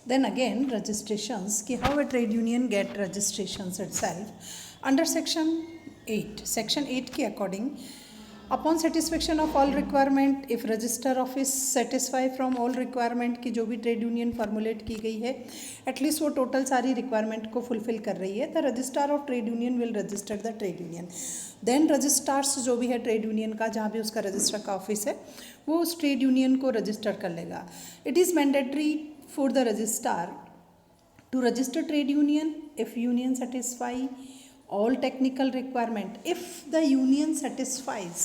Then again registrations कि how a trade union get registrations itself under section 8 के according upon satisfaction of all requirement if register office satisfy from all requirement की जो भी trade union formulate की गई है at least वो total सारी रिक्वायरमेंट को फुलफिल कर रही है the registrar of trade union will register the trade union then registrars जो भी है ट्रेड यूनियन का जहाँ भी उसका रजिस्ट्रार का ऑफिस है वो उस ट्रेड यूनियन को रजिस्टर कर लेगा it is mandatory for the registrar to register trade union if union satisfy all technical requirement if the union satisfies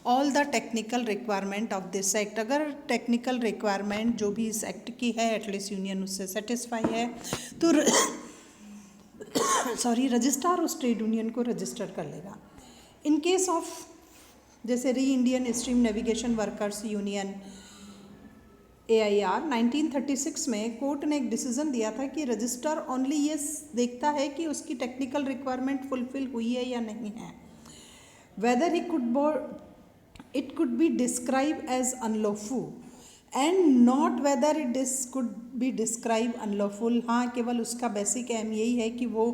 all the technical requirement of this act अगर technical requirement जो भी इस act की है at least union उससे satisfy है तो registrar उस ट्रेड यूनियन को रजिस्टर कर लेगा इन केस ऑफ जैसे री Indian stream navigation workers union AIR 1936 में कोर्ट ने एक डिसीजन दिया था कि रजिस्ट्रार ओनली ये देखता है कि उसकी टेक्निकल रिक्वायरमेंट फुलफिल हुई है या नहीं है whether it could be describe as unlawful and not whether it could be describe unlawful हाँ केवल उसका बेसिक एम यही है कि वो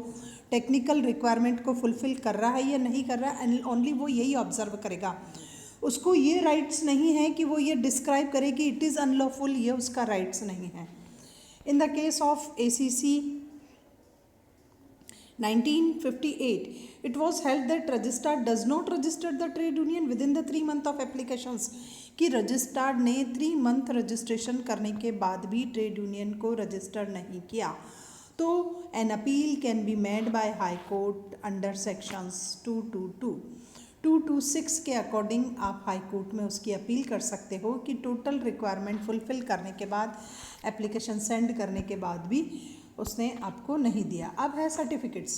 टेक्निकल रिक्वायरमेंट को फुलफिल कर रहा है या नहीं कर रहा है ओनली वो यही ऑब्जर्व करेगा उसको ये राइट्स नहीं है कि वो ये डिस्क्राइब करे कि इट इज़ अनलॉफुल ये उसका राइट्स नहीं है in the case of ACC 1958 it was held that registrar does not register the trade union within the 3 month of applications कि रजिस्ट्रार ने 3 मंथ रजिस्ट्रेशन करने के बाद भी ट्रेड यूनियन को रजिस्टर नहीं किया तो an appeal can be made by high court under sections 226 के अकॉर्डिंग आप हाई कोर्ट में उसकी अपील कर सकते हो कि टोटल रिक्वायरमेंट फुलफिल करने के बाद एप्लीकेशन सेंड करने के बाद भी उसने आपको नहीं दिया अब है सर्टिफिकेट्स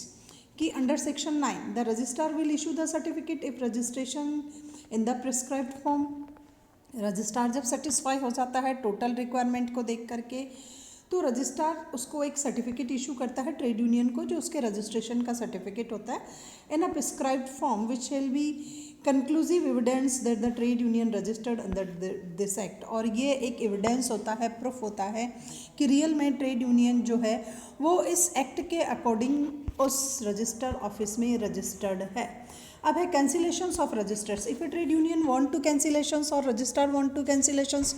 कि under section 9 the registrar will issue the certificate if registration in the prescribed form registrar जब सेटिस्फाई हो जाता है टोटल रिक्वायरमेंट को देख करके तो रजिस्ट्रार उसको एक सर्टिफिकेट इशू करता है ट्रेड यूनियन को जो उसके रजिस्ट्रेशन का सर्टिफिकेट होता है in a prescribed form which will be conclusive evidence that the trade union registered under this act और ये एक एविडेंस होता है प्रूफ होता है कि रियल में ट्रेड यूनियन जो है वो इस एक्ट के अकॉर्डिंग उस रजिस्टर ऑफिस में रजिस्टर्ड है अब है cancellations of registers if a trade union want to cancellations और registrar want to cancellations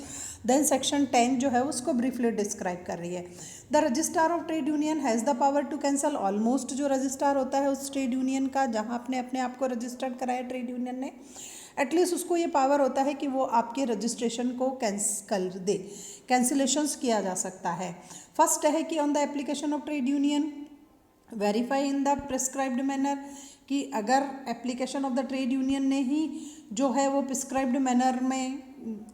then section 10 जो है उसको ब्रीफली डिस्क्राइब कर रही है the registrar of trade union has the power to cancel almost जो रजिस्ट्रार होता है उस ट्रेड यूनियन का जहाँ आपने अपने आप को रजिस्टर्ड कराया ट्रेड यूनियन ने एटलीस्ट उसको ये पावर होता है कि वो आपके रजिस्ट्रेशन को कर दे कैंसिलेशंस किया जा सकता है फर्स्ट है कि on the application of trade union verify in the prescribed manner कि अगर application of the trade union ने ही जो है वो प्रिस्क्राइब्ड मैनर में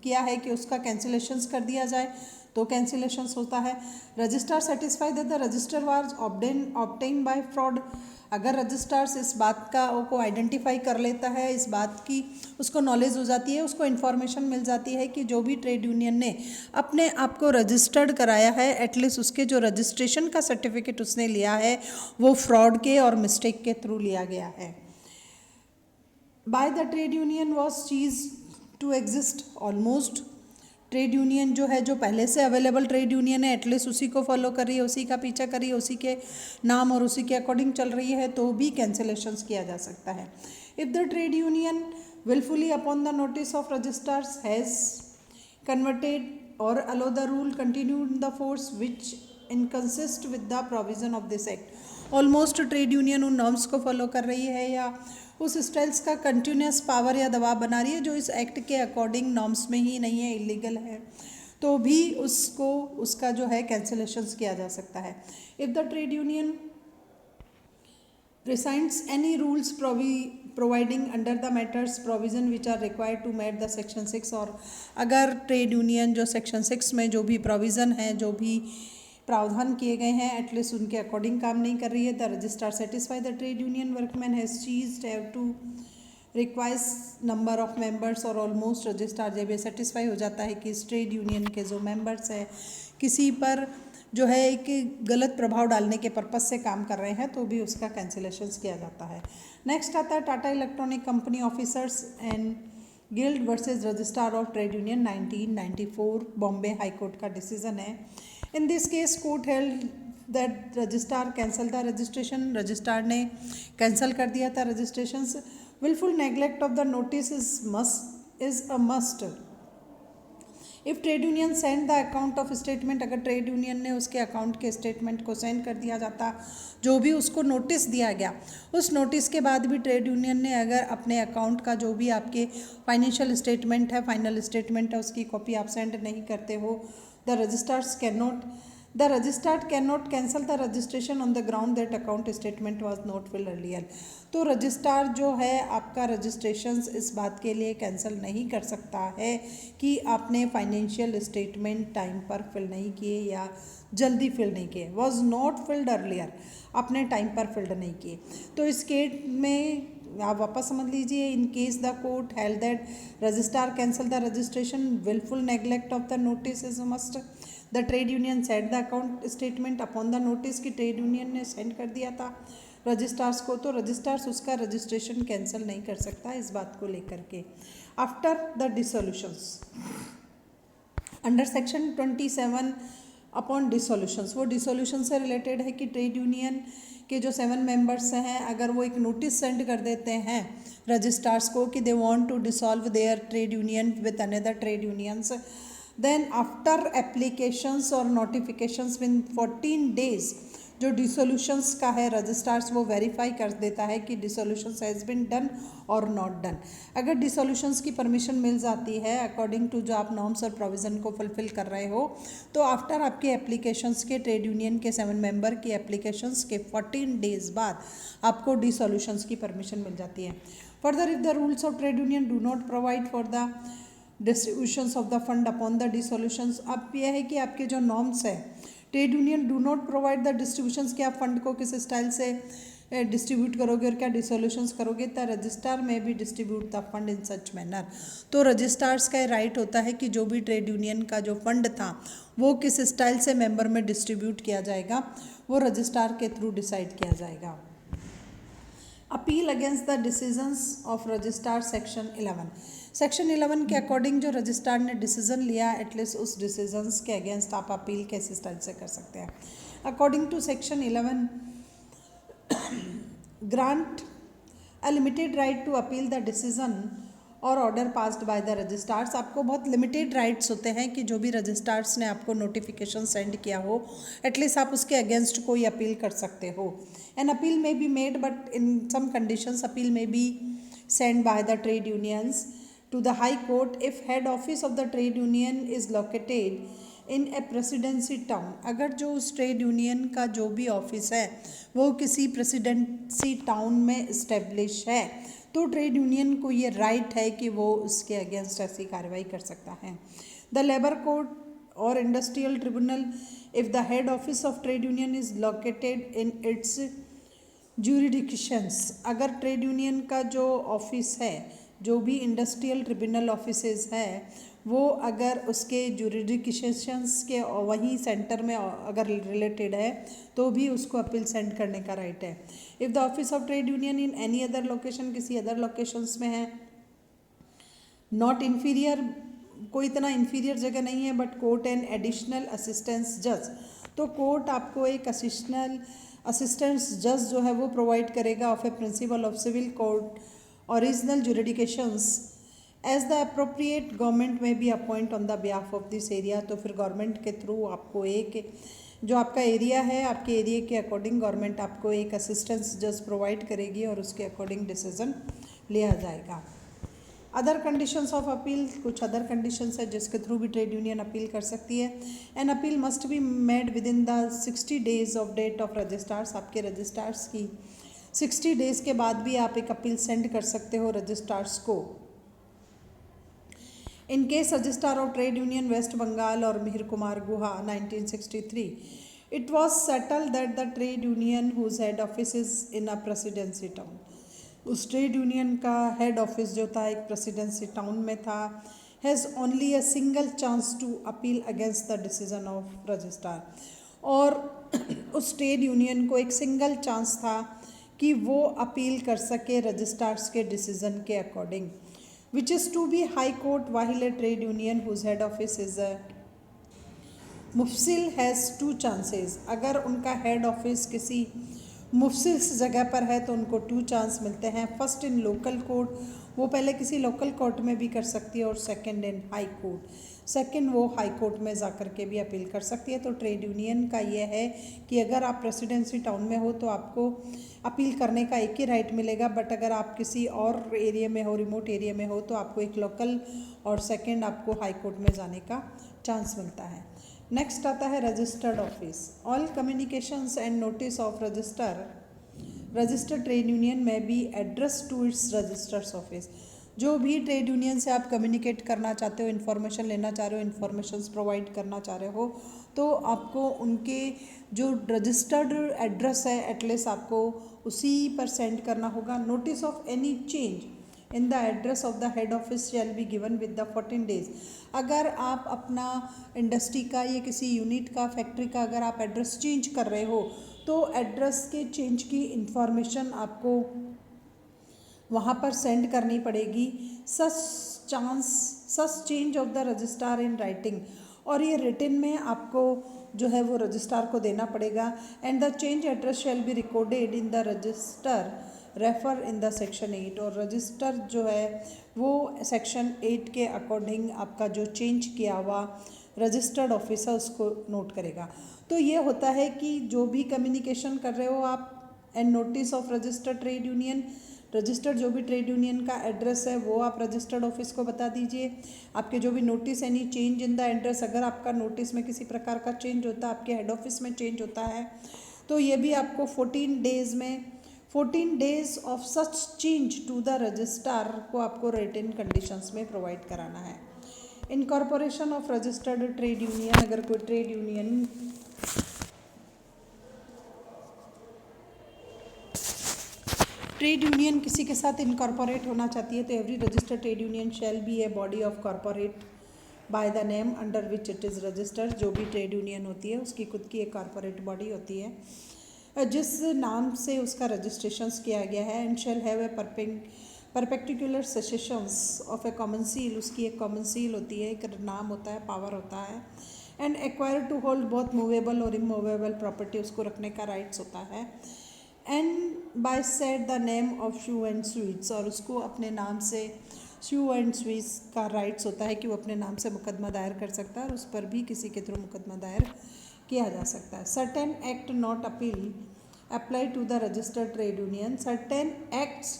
किया है कि उसका कैंसिलेशंस कर दिया जाए तो कैंसिलेशंस होता है registrar satisfy that the register was obtain bye fraud अगर रजिस्ट्रार्स इस बात का को आइडेंटिफाई कर लेता है इस बात की उसको नॉलेज हो जाती है उसको इन्फॉर्मेशन मिल जाती है कि जो भी ट्रेड यूनियन ने अपने आप को रजिस्टर्ड कराया है एटलीस्ट उसके जो रजिस्ट्रेशन का सर्टिफिकेट उसने लिया है वो फ्रॉड के और मिस्टेक के थ्रू लिया गया है by the trade union was cease to exist almost trade union जो है जो पहले से अवेलेबल ट्रेड यूनियन है एटलीस्ट उसी को फॉलो कर रही है उसी का पीछा कर रही है उसी के नाम और उसी के अकॉर्डिंग चल रही है तो भी कैंसिलेशंस किया जा सकता है if the trade union wilfully upon the notice of registrars has converted और allow the rule continue in the force which inconsist with the provision of this act almost trade union उन norms को follow कर रही है या उस styles का continuous power या दबाव बना रही है जो इस एक्ट के अकॉर्डिंग नॉर्म्स में ही नहीं है इलीगल है तो भी उसको उसका जो है कैंसिलेशंस किया जा सकता है if the trade union rescinds any rules providing under the matters provision which are required to met the section 6 और अगर ट्रेड यूनियन जो सेक्शन 6 में जो भी प्रोविज़न है जो भी प्रावधान किए गए हैं एटलीस्ट उनके अकॉर्डिंग काम नहीं कर रही है the registrar satisfy the trade union workman has cease have to requires number of members और ऑलमोस्ट रजिस्ट्रार जब ये सेटिस्फाई हो जाता है कि इस ट्रेड यूनियन के जो मेंबर्स हैं किसी पर जो है एक गलत प्रभाव डालने के पर्पज़ से काम कर रहे हैं तो भी उसका कैंसिलेशंस किया जाता है नेक्स्ट आता है Tata electronic company officers and guild versus registrar of trade union 1994 Bombay high court का डिसीजन है in this case court held that registrar cancel the registration, registrar ने कैंसिल कर दिया था registrations. Wilful neglect of the notice is a must. If trade union send the account of statement, अगर trade union ने उसके account के statement को send कर दिया जाता, जो भी उसको नोटिस दिया गया, उस नोटिस के बाद भी ट्रेड यूनियन ने अगर अपने अकाउंट का जो भी आपके फाइनेंशियल स्टेटमेंट है, फाइनल स्टेटमेंट है, उसकी कॉपी आप सेंड नहीं करते हो, the registrar can not cancel the registration on the ground that account statement was not filled earlier. तो रजिस्ट्रार जो है आपका रजिस्ट्रेशन इस बात के लिए कैंसिल नहीं कर सकता है कि आपने फाइनेंशियल स्टेटमेंट टाइम पर फिल नहीं किए या जल्दी फिल नहीं किए, वॉज नॉट फिल्ड अर्लियर, आपने टाइम पर फिल्ड नहीं किए। तो इस केस में आप वापस समझ लीजिए, in case the court held that registrar cancel the registration, wilful neglect of the notice is must. The trade union send the account statement upon the notice, की ट्रेड यूनियन ने सेंड कर दिया था रजिस्ट्रार्स को, तो registrars उसका registration cancel नहीं कर सकता इस बात को लेकर के। After the dissolutions under section 27 upon dissolutions, वो डिसोल्यूशन से रिलेटेड है कि ट्रेड यूनियन के जो 7 मेंबर्स हैं, अगर वो एक नोटिस सेंड कर देते हैं रजिस्ट्रार्स को कि they want to dissolve their trade union with another trade unions, then after applications और नोटिफिकेशंस विन 14 डेज, जो डिसोल्यूशंस का है रजिस्ट्रार्स वो वेरीफाई कर देता है कि डिसोल्यूशंस हैज़ बिन डन और नॉट डन। अगर डिसोल्यूशंस की परमिशन मिल जाती है अकॉर्डिंग टू जो आप नॉर्म्स और प्रोविज़न को फुलफिल कर रहे हो, तो आफ्टर आपके एप्लीकेशंस के, ट्रेड यूनियन के 7 मेंबर की एप्लीकेशंस के 14 डेज बाद आपको डिसोल्यूशंस की परमिशन मिल जाती है। Further if the rules of trade union do not provide for the distributions of the fund upon the dissolutions, अब यह है कि आपके जो नॉर्म्स है, trade union do not provide the distributions, कि आप फंड को किस स्टाइल से डिस्ट्रीब्यूट करोगे और क्या डिसोल्यूशंस करोगे, द रजिस्ट्रार में भी distribute the fund in such manner. तो रजिस्ट्रार्स का राइट होता है कि जो भी ट्रेड यूनियन का जो फंड था वो किस स्टाइल से मेंबर में डिस्ट्रीब्यूट किया जाएगा, वो रजिस्ट्रार के थ्रू डिसाइड किया जाएगा। Appeal against the decisions of registrar section 11, section 11 के अकॉर्डिंग जो रजिस्ट्रार ने डिसीजन लिया, एटलीस्ट उस डिसीजंस के अगेंस्ट आप अपील कैसे स्टाइल से कर सकते हैं। According to section 11 grant a limited right to appeal the decision और order passed by the registrars, आपको बहुत लिमिटेड राइट्स होते हैं कि जो भी रजिस्ट्रार्स ने आपको नोटिफिकेशन सेंड किया हो, एटलीस्ट आप उसके अगेंस्ट कोई अपील कर सकते हो। An appeal may be made but in some conditions appeal may be send by the trade unions to the High Court if head office of the trade union is located in a presidency town, अगर जो उस trade union का जो भी office है वो किसी presidency town में इस्टेब्लिश है, तो ट्रेड यूनियन को ये राइट है कि वो उसके अगेंस्ट ऐसी कार्रवाई कर सकता है। द लेबर कोर्ट और industrial tribunal if the head office of trade union is located in its jurisdictions, अगर ट्रेड यूनियन का जो ऑफिस है, जो भी इंडस्ट्रियल ट्रिब्यूनल ऑफिसेज है, वो अगर उसके ज्यूरिडिक्शंस के वहीं सेंटर में अगर रिलेटेड है तो भी उसको अपील सेंड करने का राइट है। If the office of trade union in any other location, किसी अदर लोकेशंस में है, नॉट इन्फीरियर, कोई इतना इन्फीरियर जगह नहीं है, but court and additional assistance जज, तो कोर्ट आपको एक असिस्टेंस जज जो है वो प्रोवाइड करेगा of a principal of civil court original jurisdictions as the appropriate government may be appoint on the behalf of this area, तो फिर गवर्नमेंट के थ्रू आपको एक जो आपका एरिया है, आपके एरिया के अकॉर्डिंग गवर्नमेंट आपको एक असिस्टेंस जज प्रोवाइड करेगी और उसके अकॉर्डिंग डिसीजन लिया जाएगा। अदर कंडीशंस ऑफ अपील, कुछ अदर कंडीशंस है जिसके थ्रू भी ट्रेड यूनियन अपील कर सकती है। An appeal must be made within the 60 days of date of registrars, आपके रजिस्ट्रार्स की 60 डेज के बाद भी आप एक अपील सेंड कर सकते हो रजिस्ट्रार्स को। In case registrar of trade union West Bengal और Mihir Kumar Guha 1963, it was settle that the trade union whose head office is in a presidency town, उस ट्रेड यूनियन का हेड ऑफिस जो था एक प्रेसिडेंसी टाउन में था, has only a single chance to appeal against the decision of registrar, और उस trade union को एक सिंगल चांस था कि वो अपील कर सके रजिस्ट्रार्स के डिसीजन के according, which is to be high court while a trade union whose head office is mofussil has 2 chances, अगर उनका हेड ऑफिस किसी मुफसिल जगह पर है तो उनको 2 चांस मिलते हैं। फर्स्ट इन लोकल कोर्ट, वो पहले किसी लोकल कोर्ट में भी कर सकती है, और second in high court, second वो हाई कोर्ट में जा कर के भी अपील कर सकती है। तो ट्रेड यूनियन का ये है कि अगर आप प्रेसिडेंसी टाउन में हो तो आपको अपील करने का एक ही राइट मिलेगा, बट अगर आप किसी और एरिया में हो, रिमोट एरिया में हो, तो आपको एक लोकल और सेकंड आपको हाई कोर्ट में जाने का चांस मिलता है। नेक्स्ट आता है registered office. All communications and notice of registered trade union may be address to its registers office. जो भी ट्रेड यूनियन से आप कम्युनिकेट करना चाहते हो, इन्फॉर्मेशन लेना चाह रहे हो, इन्फॉर्मेशंस प्रोवाइड करना चाह रहे हो, तो आपको उनके जो रजिस्टर्ड एड्रेस है एटलीस्ट आपको उसी पर सेंड करना होगा। Notice of any change in the address of the head office shall be given with the 14 days. अगर आप अपना इंडस्ट्री का या किसी यूनिट का, फैक्ट्री का अगर आप एड्रेस चेंज कर रहे हो तो एड्रेस के चेंज की इंफॉर्मेशन आपको वहाँ पर सेंड करनी पड़ेगी। Such change of the registrar in writing, और ये रिटन में आपको जो है वो रजिस्ट्रार को देना पड़ेगा। And the change address shall be recorded in the register refer in the section 8, और रजिस्टर जो है वो सेक्शन 8 के अकॉर्डिंग आपका जो चेंज किया हुआ रजिस्टर्ड ऑफिसर उसको नोट करेगा। तो ये होता है कि जो भी कम्युनिकेशन कर रहे हो आप, and notice of registered trade union, registered जो भी ट्रेड यूनियन का एड्रेस है वो आप रजिस्टर्ड ऑफिस को बता दीजिए। आपके जो भी notice any change in the address, अगर आपका नोटिस में किसी प्रकार का चेंज होता है, आपके हेड ऑफिस में चेंज होता है, तो ये भी आपको 14 days of such change to the registrar को आपको रिटन कंडीशंस में प्रोवाइड कराना है। Incorporation of registered trade union, अगर कोई ट्रेड यूनियन किसी के साथ इनकॉर्पोरेट होना चाहती है तो every registered trade union shall be a body of corporate by the name under which it is registered. जो भी ट्रेड यूनियन होती है उसकी खुद की एक कॉर्पोरेट बॉडी होती है जिस नाम से उसका रजिस्ट्रेशन किया गया है। And shall have a perpetual succession of a common seal, उसकी एक कॉमन सील होती है, एक नाम होता है, पावर होता है। And acquire to hold both movable और इमूवेबल प्रॉपर्टी, उसको रखने का राइट्स होता है। And by set the name of sue and suits, और उसको अपने नाम से शू एंड स्वीट्स का राइट्स होता है कि वो अपने नाम से मुकदमा दायर कर सकता है, और उस पर भी किसी के थ्रू मुकदमा दायर किया जा सकता है। Certain act not appeal apply to the registered trade union, certain acts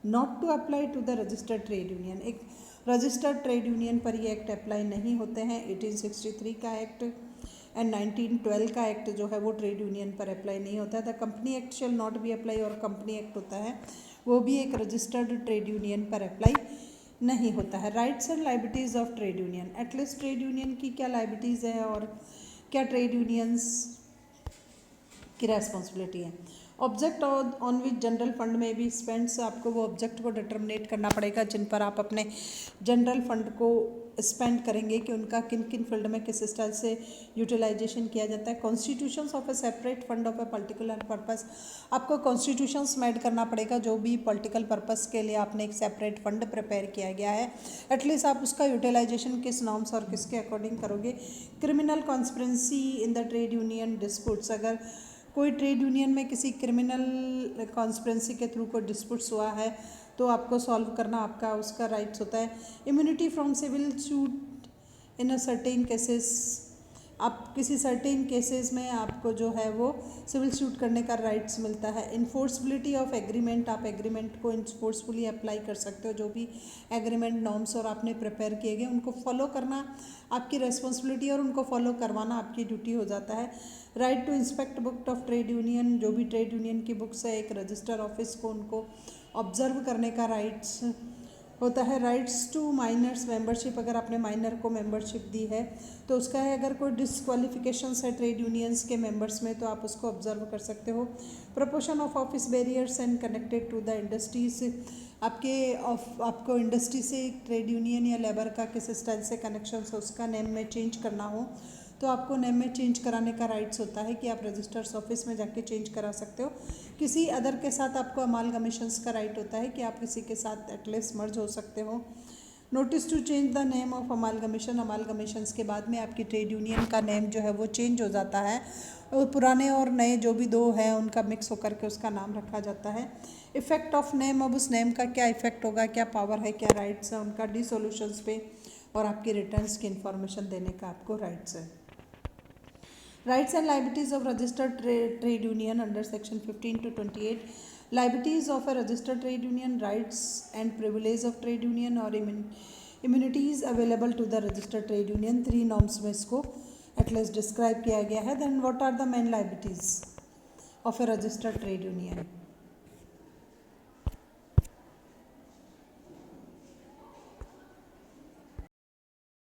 not to apply to the registered trade union, एक रजिस्टर्ड ट्रेड यूनियन पर ये एक्ट अप्लाई नहीं होते हैं। 1863 का एक्ट एंड 1912 का एक्ट जो है वो ट्रेड यूनियन पर अप्लाई नहीं होता है। The company act shall not be apply, और कंपनी एक्ट होता है वो भी एक रजिस्टर्ड ट्रेड यूनियन पर अप्लाई नहीं होता है। Rights and liabilities of trade union, at least trade union की क्या लाइबिलिटीज़ है और क्या ट्रेड यूनियंस की रेस्पॉन्सिबिलिटी है। Object on which general fund में भी स्पेंड्स, आपको वो ऑब्जेक्ट को डिटर्मिनेट करना पड़ेगा जिन पर आप अपने जनरल फंड को स्पेंड करेंगे कि उनका किन किन फील्ड में किस स्टाइल से यूटिलाइजेशन किया जाता है। Constitutions of A separate fund of A political purpose, आपको कॉन्स्टिट्यूशंस मेड करना पड़ेगा जो भी पॉलिटिकल पर्पस के लिए आपने एक सेपरेट फंड प्रिपेयर किया गया है, एटलीस्ट आप उसका यूटिलाइजेशन किस नॉर्म्स और किसके अकॉर्डिंग करोगे। Criminal conspiracy in the trade union disputes, अगर कोई ट्रेड यूनियन में किसी क्रिमिनल कॉन्स्पिरेंसी के थ्रू कोई डिस्प्यूट्स हुआ है तो आपको सॉल्व करना आपका उसका राइट्स होता है। Immunity from civil suit in a certain cases, आप किसी सर्टेन केसेस में आपको जो है वो सिविल सूट करने का राइट्स मिलता है। इन्फोर्सबिलिटी ऑफ एग्रीमेंट, आप एग्रीमेंट को इन्फोर्सफुली अप्लाई कर सकते हो, जो भी एग्रीमेंट नॉर्म्स और आपने प्रिपेयर किए गए उनको फॉलो करना आपकी रेस्पॉन्सिबिलिटी और उनको फॉलो करवाना आपकी ड्यूटी हो जाता है। Right to inspect book of trade union, जो भी ट्रेड यूनियन की बुक्स है एक रजिस्टर ऑफिस को उनको ऑब्जर्व करने का राइट्स होता है। राइट्स टू माइनर्स मेंबरशिप, अगर आपने माइनर को मेंबरशिप दी है तो उसका है, अगर कोई डिसक्वालिफिकेशंस है ट्रेड यूनियंस के मेंबर्स में तो आप उसको ऑब्जर्व कर सकते हो। Proportion of office barriers and connected to the industries, आपको इंडस्ट्री से ट्रेड यूनियन या लेबर का किस स्टाइल से कनेक्शन है उसका नेम में चेंज करना हो तो आपको नेम में चेंज कराने का राइट्स होता है कि आप रजिस्टर्स ऑफिस में जाके चेंज करा सकते हो। किसी अदर के साथ आपको अमालगमेशंस का राइट होता है कि आप किसी के साथ एटलीस्ट मर्ज हो सकते हो। Notice to change the name of amalgamation, amalgamations के बाद में आपकी ट्रेड यूनियन का नेम जो है वो चेंज हो जाता है और पुराने और नए जो भी दो हैं उनका मिक्स होकर के उसका नाम रखा जाता है। इफ़ेक्ट ऑफ नेम, अब उस नेम का क्या इफ़ेक्ट होगा, क्या पावर है, क्या राइट्स है उनका डिसोल्यूशंस पे और आपकी रिटर्न्स की इन्फॉर्मेशन देने का आपको राइट्स है। Rights and liabilities of registered trade union under section 15 to 28, liabilities of a registered trade union, rights and privilege of trade union और immunities available to the registered trade union, 3 norms में इसको at least describe किया गया है। Then what are the main liabilities of a registered trade union?